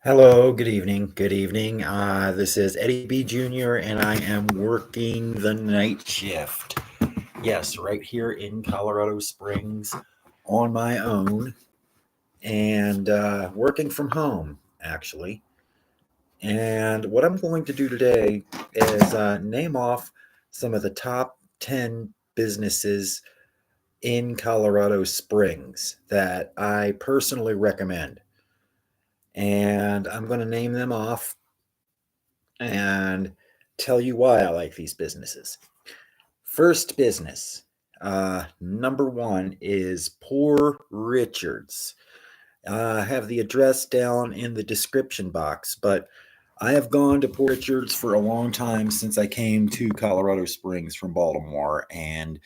Hello, good evening. Good evening. This is Eddie B. Jr., and I am working the night shift. Yes, right here in Colorado Springs on my own and working from home, actually. And what I'm going to do today is name off some of the top 10 businesses in Colorado Springs that I personally recommend. And I'm going to name them off and tell you why I like these businesses. First business, number one is Poor Richards. I have the address down in the description box, but I have gone to Poor Richards for a long time since I came to Colorado Springs from Baltimore, and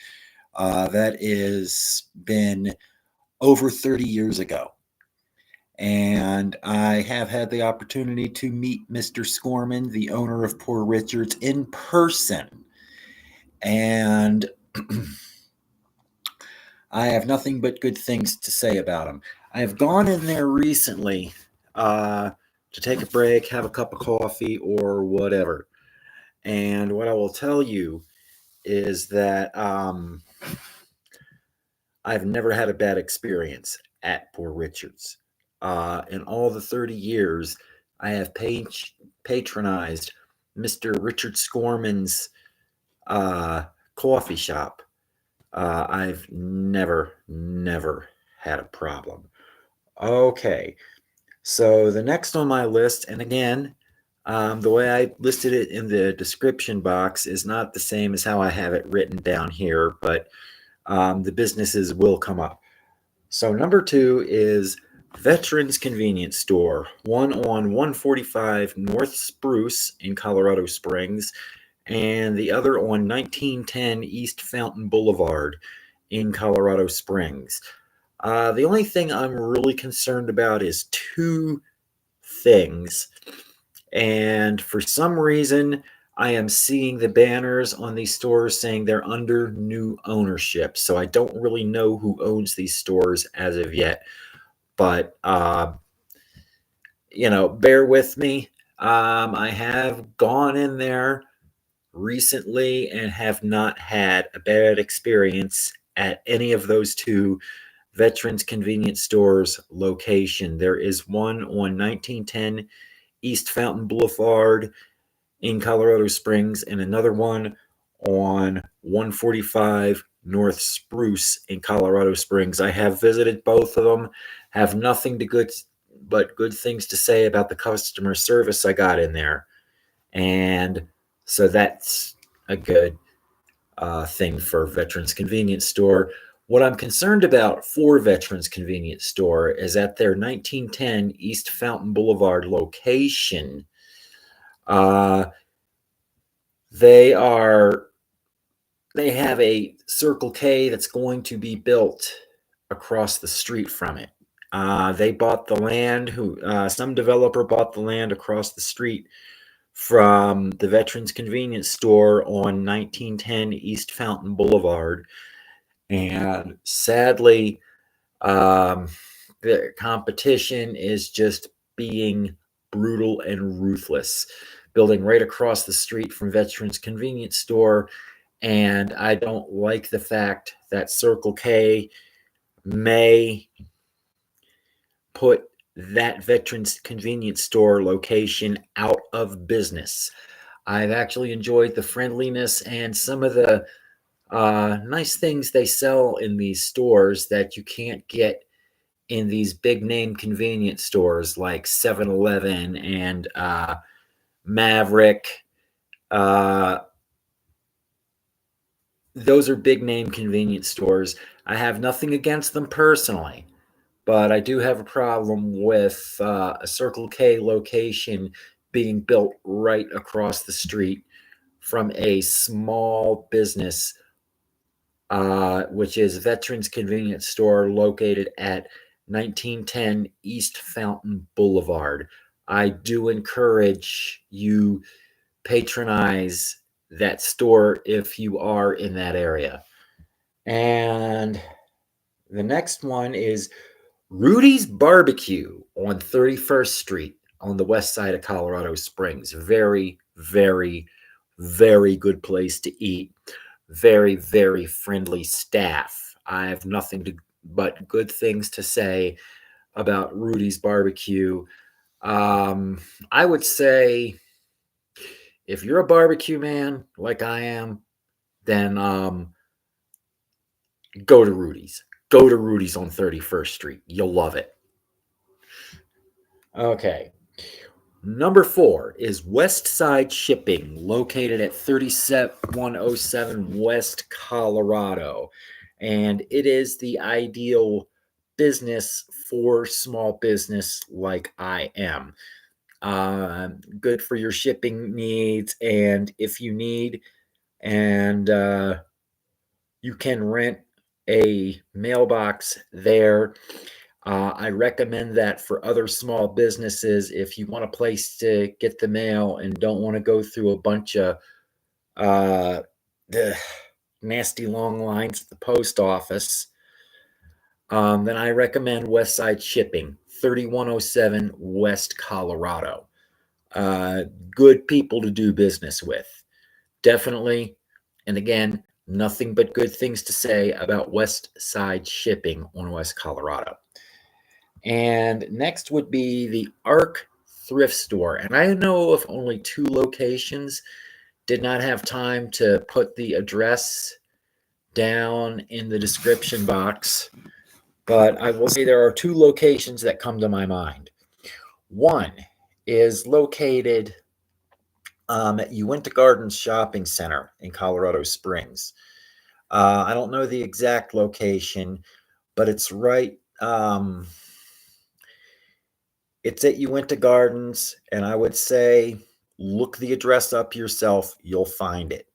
that has been over 30 years ago. And I have had the opportunity to meet Mr. Scorman, the owner of Poor Richards, in person. And I have nothing but good things to say about him. I have gone in there recently to take a break, have a cup of coffee, or whatever. And what I will tell you is that I've never had a bad experience at Poor Richards. In all the 30 years, I have patronized Mr. Richard Scorman's coffee shop. I've never had a problem. Okay, so the next on my list, and again, the way I listed it in the description box is not the same as how I have it written down here, but the businesses will come up. So number two is Veterans Convenience Store, one on 145 North Spruce in Colorado Springs, and the other on 1910 East Fountain Boulevard in Colorado Springs. The only thing I'm really concerned about is two things. And for some reason, I am seeing the banners on these stores saying they're under new ownership. So I don't really know who owns these stores as of yet. But, bear with me. I have gone in there recently and have not had a bad experience at any of those two Veterans Convenience Stores location. There is one on 1910 East Fountain Boulevard in Colorado Springs and another one on 145 North Spruce in Colorado Springs. I have visited both of them, have nothing but good things to say about the customer service I got in there. And so that's a good thing for Veterans Convenience Store. What I'm concerned about for Veterans Convenience Store is at their 1910 East Fountain Boulevard location. Uh, they have a Circle K that's going to be built across the street from it. They bought the land. Some developer bought the land across the street from the Veterans Convenience Store on 1910 East Fountain Boulevard. And sadly, the competition is just being brutal and ruthless, building right across the street from Veterans Convenience Store. And I don't like the fact that Circle K may put that Veterans Convenience Store location out of business. I've actually enjoyed the friendliness and some of the nice things they sell in these stores that you can't get in these big name convenience stores like 7-Eleven and Maverick. Uh, those are big name convenience stores. I have nothing against them personally, but I do have a problem with a Circle K location being built right across the street from a small business, which is Veterans Convenience Store located at 1910 East Fountain Boulevard. I do encourage you patronize that store if you are in that area. And the next one is Rudy's Barbecue on 31st Street. on the west side of Colorado Springs. Very, very, very good place to eat. Very, very friendly staff. I have nothing but good things to say about Rudy's Barbecue. I would say if you're a barbecue man like I am, then go to Rudy's. Go to Rudy's on 31st Street. You'll love it. Okay. Number 4 is Westside Shipping, located at 3707 West Colorado. And it is the ideal business for small business like I am. Good for your shipping needs. And if you need, and you can rent a mailbox there. I recommend that for other small businesses. If you want a place to get the mail and don't want to go through a bunch of the nasty long lines at the post office, then I recommend Westside Shipping, 3107 West Colorado. Good people to do business with. Definitely. And again, nothing but good things to say about Westside Shipping on West Colorado. And next would be the Arc Thrift Store. And I know of only 2 locations. Did not have time to put the address down in the description box, but I will say there are 2 locations that come to my mind. One is located at Uinta Gardens Shopping Center in Colorado Springs. I don't know the exact location, but it's right. It's at Uinta Gardens, and I would say look the address up yourself. You'll find it.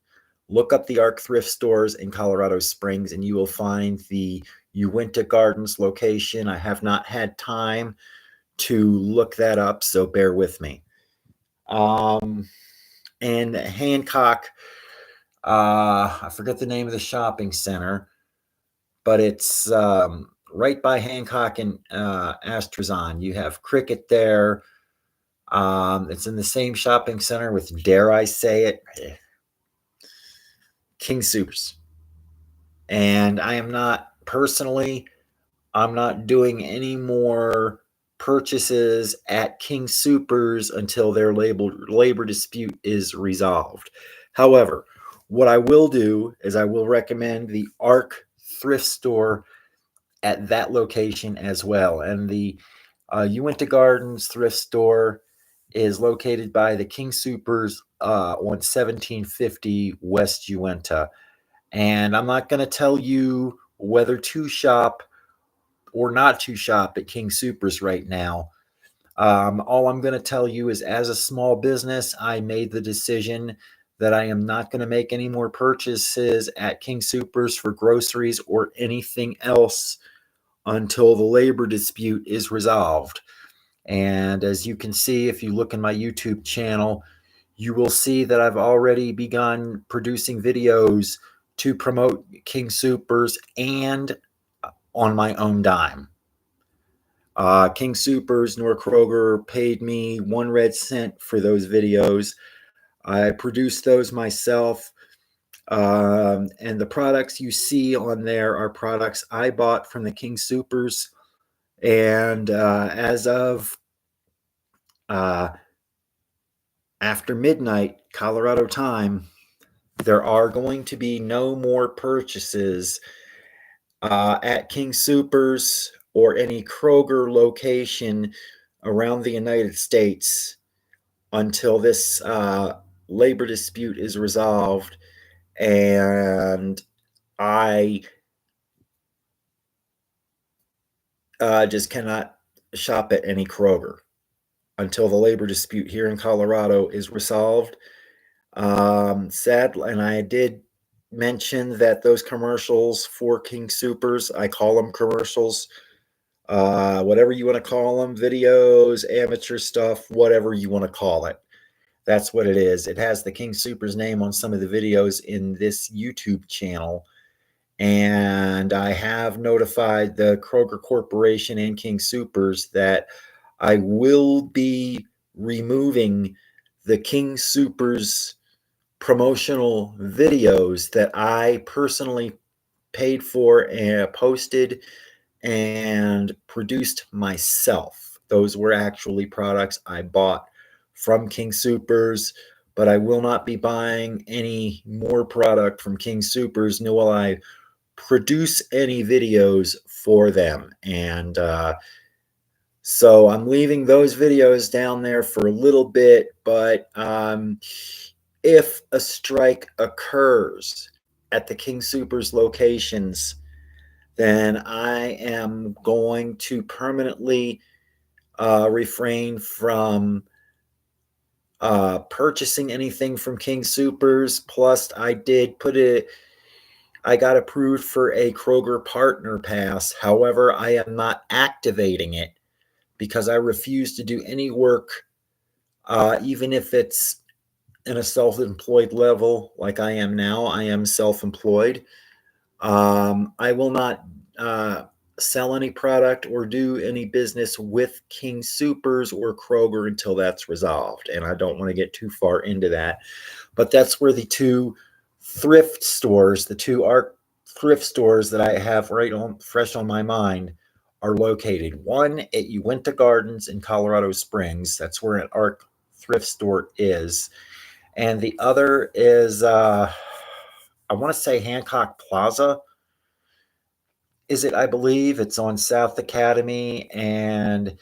Look up the Arc Thrift Stores in Colorado Springs, and you will find the Uinta Gardens location. I have not had time to look that up, so bear with me. And Hancock, I forget the name of the shopping center, but it's right by Hancock and Astrazon. You have Cricket there. It's in the same shopping center with, dare I say it, King Soopers. And I am not personally, I'm not doing any more purchases at King Soopers until their labor dispute is resolved. However, what I will do is I will recommend the Arc Thrift Store at that location as well. And the Uinta Gardens Thrift Store is located by the King Soopers on 1750 West Uinta. And I'm not going to tell you whether to shop or not to shop at King Soopers right now. All I'm going to tell you is, as a small business, I made the decision that I am not going to make any more purchases at King Soopers for groceries or anything else until the labor dispute is resolved. And as you can see, if you look in my YouTube channel, you will see that I've already begun producing videos to promote King Soopers and on my own dime. King Soopers nor Kroger paid me 1 red cent for those videos. I produced those myself. And the products you see on there are products I bought from the King Soopers. And as of after midnight Colorado time, there are going to be no more purchases at King Soopers or any Kroger location around the United States until this labor dispute is resolved. And I just cannot shop at any Kroger until the labor dispute here in Colorado is resolved. Sadly, and I did mention that those commercials for King Soopers, I call them commercials, whatever you want to call them, videos, amateur stuff, whatever you want to call it. That's what it is. It has the King Soopers name on some of the videos in this YouTube channel. And I have notified the Kroger Corporation and King Soopers that I will be removing the King Soopers promotional videos that I personally paid for and posted and produced myself. Those were actually products I bought from King Soopers, but I will not be buying any more product from King Soopers, nor will I produce any videos for them. And so I'm leaving those videos down there for a little bit, but if a strike occurs at the King Soopers locations, then I am going to permanently refrain from purchasing anything from King Soopers. Plus, I got approved for a Kroger Partner Pass. However, I am not activating it because I refuse to do any work, even if it's in a self-employed level like I am now. I am self-employed. I will not sell any product or do any business with King Soopers or Kroger until that's resolved. And I don't want to get too far into that. But that's where the two thrift stores, the two ARC thrift stores that I have fresh on my mind are located. One at Uinta Gardens in Colorado Springs. That's where an ARC thrift store is. And the other is, I want to say Hancock Plaza. Is it? I believe it's on South Academy and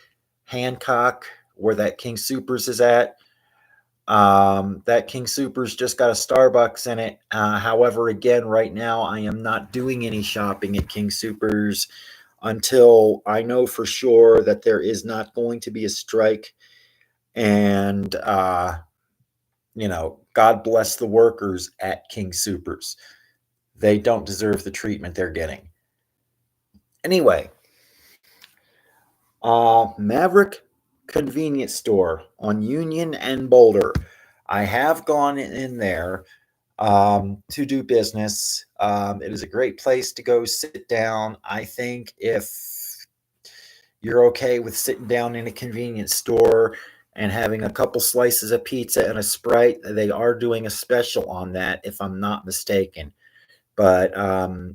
Hancock, where that King Soopers is at. That King Soopers just got a Starbucks in it. However, again, right now I am not doing any shopping at King Soopers until I know for sure that there is not going to be a strike. And, God bless the workers at King Soopers. They don't deserve the treatment they're getting. Anyway, Maverick convenience store on Union and Boulder. I have gone in there to do business. It is a great place to go sit down. I think if you're okay with sitting down in a convenience store and having a couple slices of pizza and a Sprite, they are doing a special on that, if I'm not mistaken. But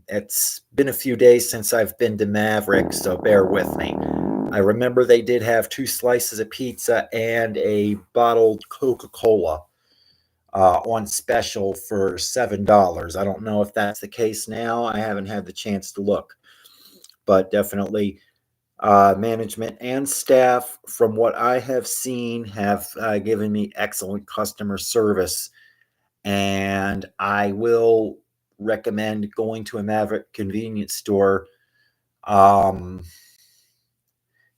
it's been a few days since I've been to Maverick, so bear with me. I remember they did have 2 slices of pizza and a bottled Coca-Cola on special for $7. I don't know if that's the case now. I haven't had the chance to look. But definitely management and staff, from what I have seen, have given me excellent customer service. And I will recommend going to a Maverick convenience store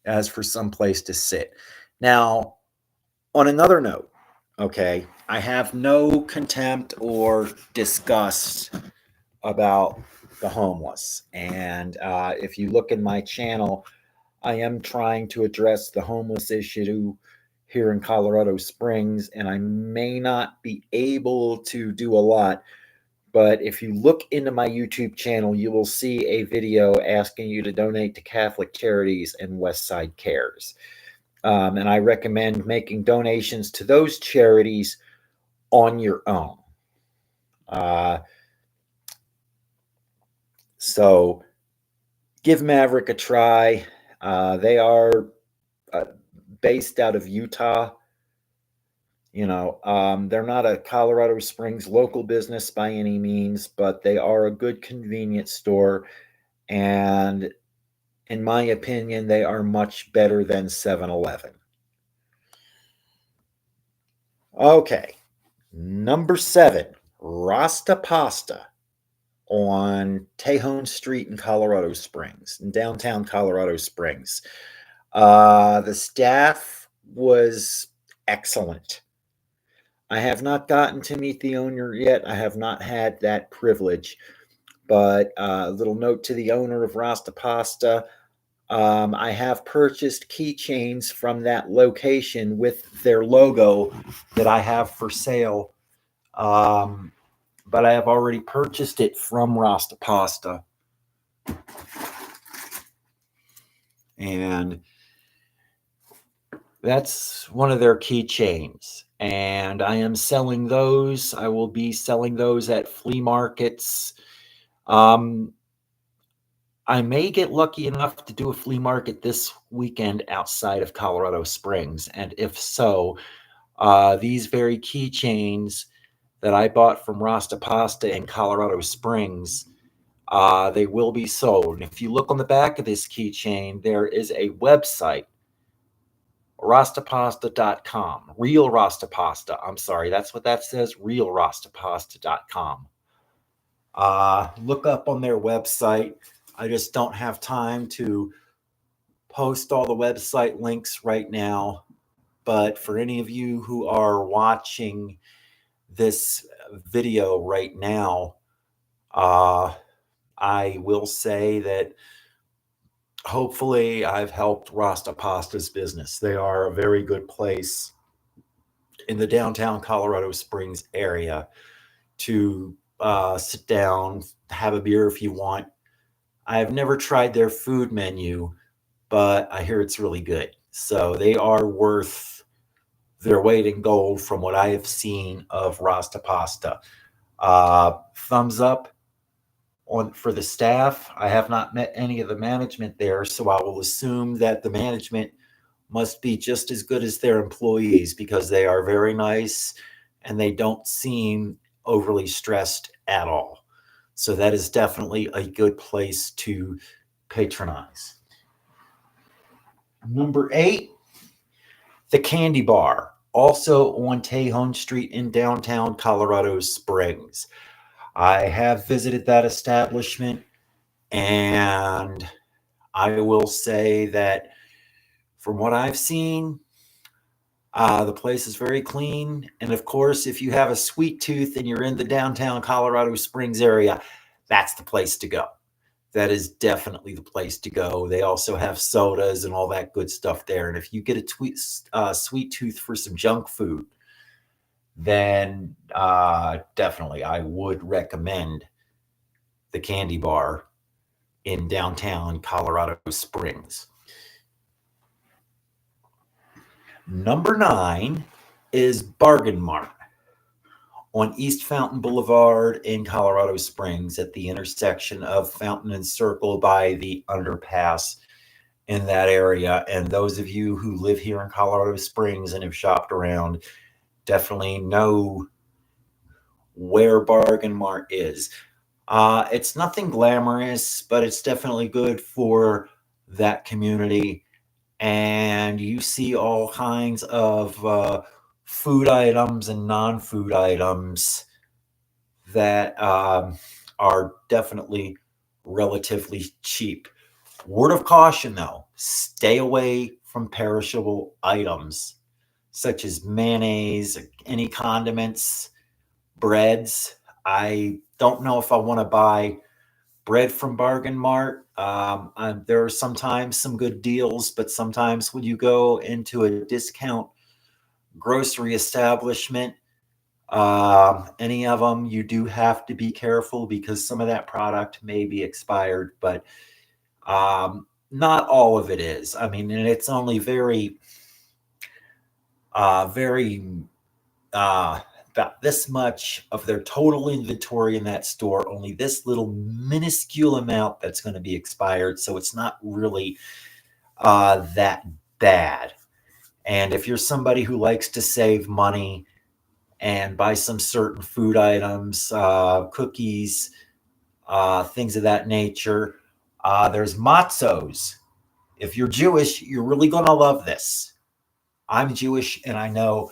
as for some place to sit. Now, on another note, okay, I have no contempt or disgust about the homeless. And if you look in my channel, I am trying to address the homeless issue here in Colorado Springs, and I may not be able to do a lot. But if you look into my YouTube channel, you will see a video asking you to donate to Catholic Charities and Westside Cares. And I recommend making donations to those charities on your own. So give Maverick a try. They are based out of Utah. They're not a Colorado Springs local business by any means, but they are a good convenience store. And in my opinion, they are much better than 7-Eleven. Okay. Number 7, Rasta Pasta on Tejon Street in Colorado Springs, in downtown Colorado Springs. The staff was excellent. I have not gotten to meet the owner yet. I have not had that privilege. But a little note to the owner of Rasta Pasta. I have purchased keychains from that location with their logo that I have for sale. But I have already purchased it from Rasta Pasta. And That's one of their keychains. And I am selling those. I will be selling those at flea markets. Um, I may get lucky enough to do a flea market this weekend outside of Colorado Springs. And if so, these very keychains that I bought from Rasta Pasta in Colorado Springs, they will be sold. And if you look on the back of this keychain, there is a website, rastapasta.com. Real Rasta Pasta. I'm sorry, that's what that says, realrastapasta.com. Look up on their website. I just don't have time to post all the website links right now. But for any of you who are watching this video right now, I will say that hopefully I've helped Rasta Pasta's business. They are a very good place in the downtown Colorado Springs area to sit down, have a beer if you want. I have never tried their food menu, but I hear it's really good. So they are worth their weight in gold from what I have seen of Rasta Pasta. Thumbs up on for the staff. I have not met any of the management there, so I will assume that the management must be just as good as their employees because they are very nice and they don't seem overly stressed at all. So that is definitely a good place to patronize. Number 8, the Candy Bar, also on Tejon Street in downtown Colorado Springs. I have visited that establishment, and I will say that from what I've seen, the place is very clean. And of course, if you have a sweet tooth and you're in the downtown Colorado Springs area, that's the place to go. That is definitely the place to go. They also have sodas and all that good stuff there. And if you get a sweet tooth for some junk food, then definitely I would recommend the Candy Bar in downtown Colorado Springs. Number 9 is Bargain Mart on East Fountain Boulevard in Colorado Springs at the intersection of Fountain and Circle by the underpass in that area. And those of you who live here in Colorado Springs and have shopped around definitely know where Bargain Mart is. It's nothing glamorous, but it's definitely good for that community. And you see all kinds of food items and non-food items that are definitely relatively cheap. Word of caution, though, stay away from perishable items such as mayonnaise, any condiments, breads. I don't know if I want to buy bread from Bargain Mart. There are sometimes some good deals, but sometimes when you go into a discount grocery establishment, any of them, you do have to be careful because some of that product may be expired, but not all of it is. I mean, and it's only very about this much of their total inventory in that store, only this little minuscule amount that's going to be expired. So it's not really that bad. And if you're somebody who likes to save money and buy some certain food items, cookies, things of that nature, there's matzos. If you're Jewish, you're really going to love this. I'm Jewish and I know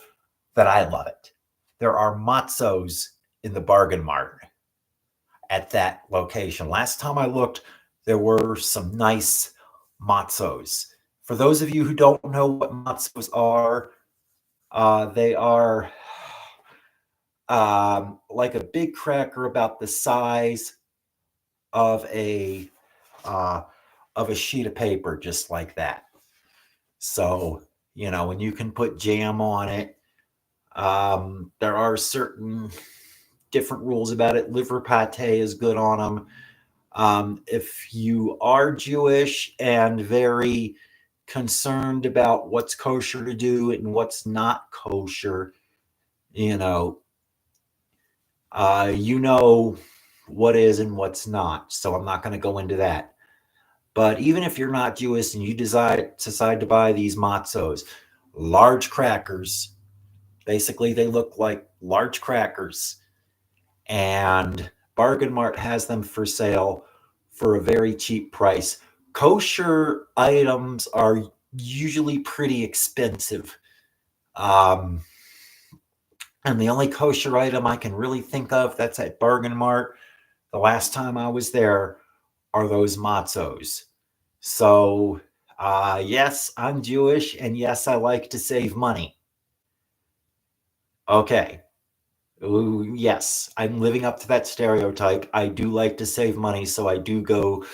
that I love it. There are matzos in the Bargain Mart at that location. Last time I looked, there were some nice matzos. For those of you who don't know what matzos are, they are like a big cracker about the size of a sheet of paper, just like that. So, and you can put jam on it. There are certain different rules about it. Liver pate is good on them. If you are Jewish and very concerned about what's kosher to do and what's not kosher, you know, you know what is and what's not. So I'm not going to go into that. But even if you're not Jewish and you decide to buy these matzos, large crackers, basically they look like large crackers, and Bargain Mart has them for sale for a very cheap price. Kosher items are usually pretty expensive. Um, and the only kosher item I can really think of that's at Bargain Mart the last time I was there are those matzos. So, yes, I'm Jewish, and yes, I like to save money. Okay. Ooh, yes, I'm living up to that stereotype. I do like to save money, so I do go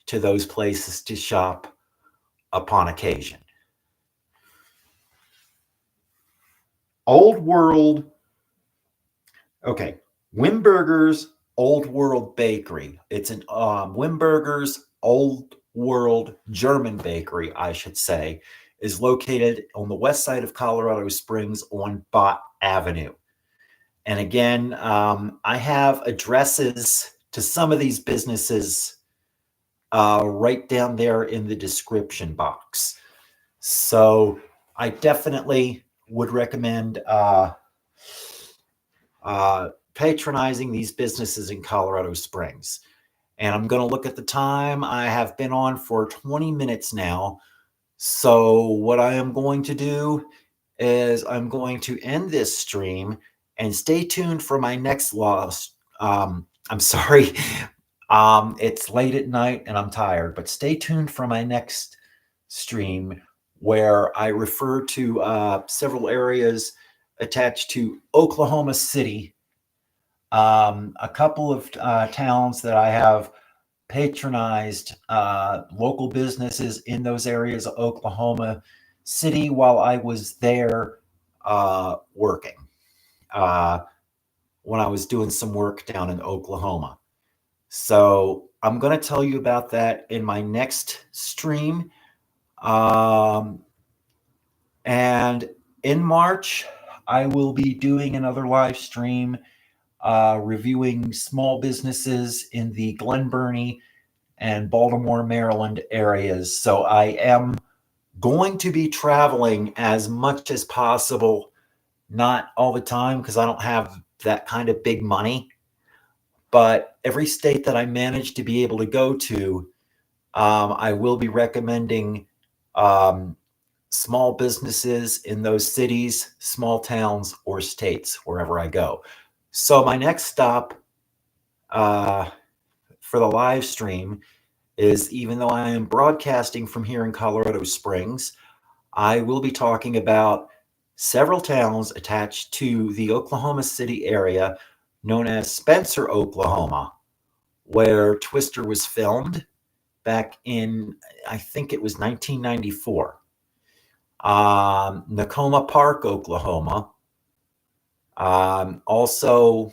to those places to shop upon occasion. Old World, okay, Wimbergers Old World Bakery. It's an Wimbergers Old World German bakery, I should say, is located on the west side of Colorado Springs on Bott Avenue. And again, I have addresses to some of these businesses right down there in the description box. So I definitely would recommend patronizing these businesses in Colorado Springs. And I'm going to look at the time. I have been on for 20 minutes now. So what I am going to do is I'm going to end this stream and stay tuned for my next loss. I'm sorry. It's late at night and I'm tired, but stay tuned for my next stream where I refer to several areas attached to Oklahoma City, a couple of towns that I have patronized, local businesses in those areas of Oklahoma City while I was there working, uh, when I was doing some work down in Oklahoma. So I'm going to tell you about that in my next stream. And in March, I will be doing another live stream reviewing small businesses in the Glen Burnie and Baltimore, Maryland areas. So I am going to be traveling as much as possible, not all the time because I don't have that kind of big money. But every state that I manage to be able to go to, I will be recommending small businesses in those cities, small towns, or states, wherever I go. So my next stop for the live stream is, even though I am broadcasting from here in Colorado Springs, I will be talking about several towns attached to the Oklahoma City area known as Spencer, Oklahoma, where Twister was filmed back in, I think it was 1994. Nakoma Park, Oklahoma. Also,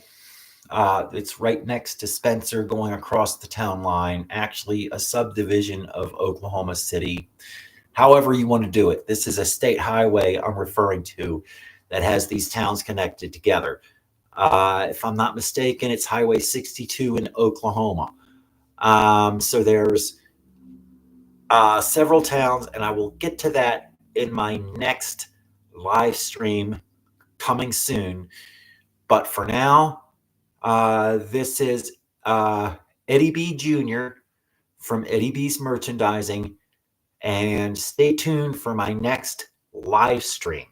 it's right next to Spencer, going across the town line, actually a subdivision of Oklahoma City. However you want to do it. This is a state highway I'm referring to that has these towns connected together. If I'm not mistaken, it's Highway 62 in Oklahoma. So there's several towns, and I will get to that in my next live stream coming soon. But for now, this is Eddie B. Jr. from Eddie B's Merchandising, and stay tuned for my next live stream.